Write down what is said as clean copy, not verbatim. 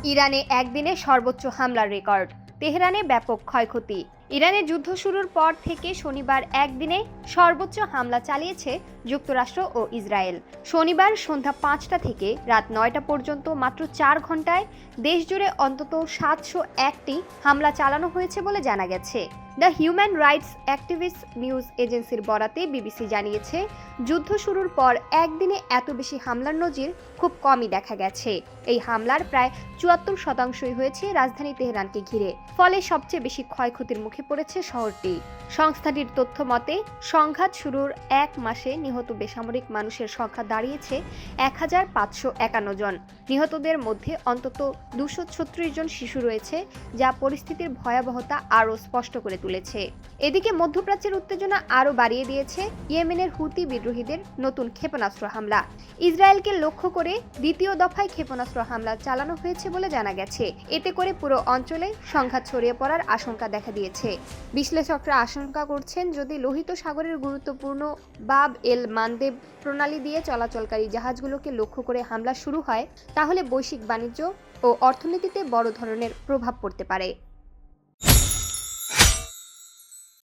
ইরানে একদিনে সর্বোচ্চ হামলার রেকর্ড। তেহরানে ব্যাপক ক্ষয়ক্ষতি। ইরানের যুদ্ধ শুরুর পর থেকে শনিবার একদিনে সর্বোচ্চ হামলা চালিয়েছে যুক্তরাষ্ট্র ও ইসরায়েল। শনিবার সন্ধ্যা ৫টা থেকে রাত ৯টা পর্যন্ত মাত্র ৪ ঘন্টায় দেশজুড়ে অন্তত ৭০১টি হামলা চালানো হয়েছে বলে জানা গেছে। The human rights activist news এজেন্সির বরাতে বিবিসি জানিয়েছে, যুদ্ধ শুরুর পর একদিনে এত বেশি হামলার নজির খুব কমই দেখা গেছে। এই হামলার প্রায় ৭৪% হয়েছে রাজধানী তেহরানকে ঘিরে। ফলে সবচেয়ে বেশি ক্ষয়ক্ষতির মুখে পড়েছে শহরটি। সংস্থাটির তথ্য মতে, সংঘাত শুরুর এক মাসে নিহত বেসামরিক মানুষের সংখ্যা দাঁড়িয়েছে ১৫৫৫ জন। নিহতদের মধ্যে অন্তত ২৩৬ জন শিশু রয়েছে, যা পরিস্থিতির ভয়াবহতা আরও স্পষ্ট করে তুলেছে। এদিকে মধ্যপ্রাচ্যের উত্তেজনা আরও বাড়িয়ে দিয়েছে ইয়েমেনের হুতি বিদ্রোহীদের নতুন ক্ষেপণাস্ত্র হামলা। ইসরায়েলকে লক্ষ্য করে দ্বিতীয় দফায় ক্ষেপণাস্ত্র হামলা চালানো হয়েছে বলে জানা গেছে। এতে করে পুরো অঞ্চলে সংঘাত ছড়িয়ে পড়ার আশঙ্কা দেখা দিয়েছে। বিশ্লেষকরা আশঙ্কা করছেন, যদি লোহিত সাগরের গুরুত্বপূর্ণ বাব এল মানদেব প্রণালী দিয়ে চলাচলকারী জাহাজগুলোকে লক্ষ্য করে হামলা শুরু হয়, তাহলে বৈশ্বিক বাণিজ্য ও অর্থনীতিতে বড় ধরনের প্রভাব পড়তে পারে।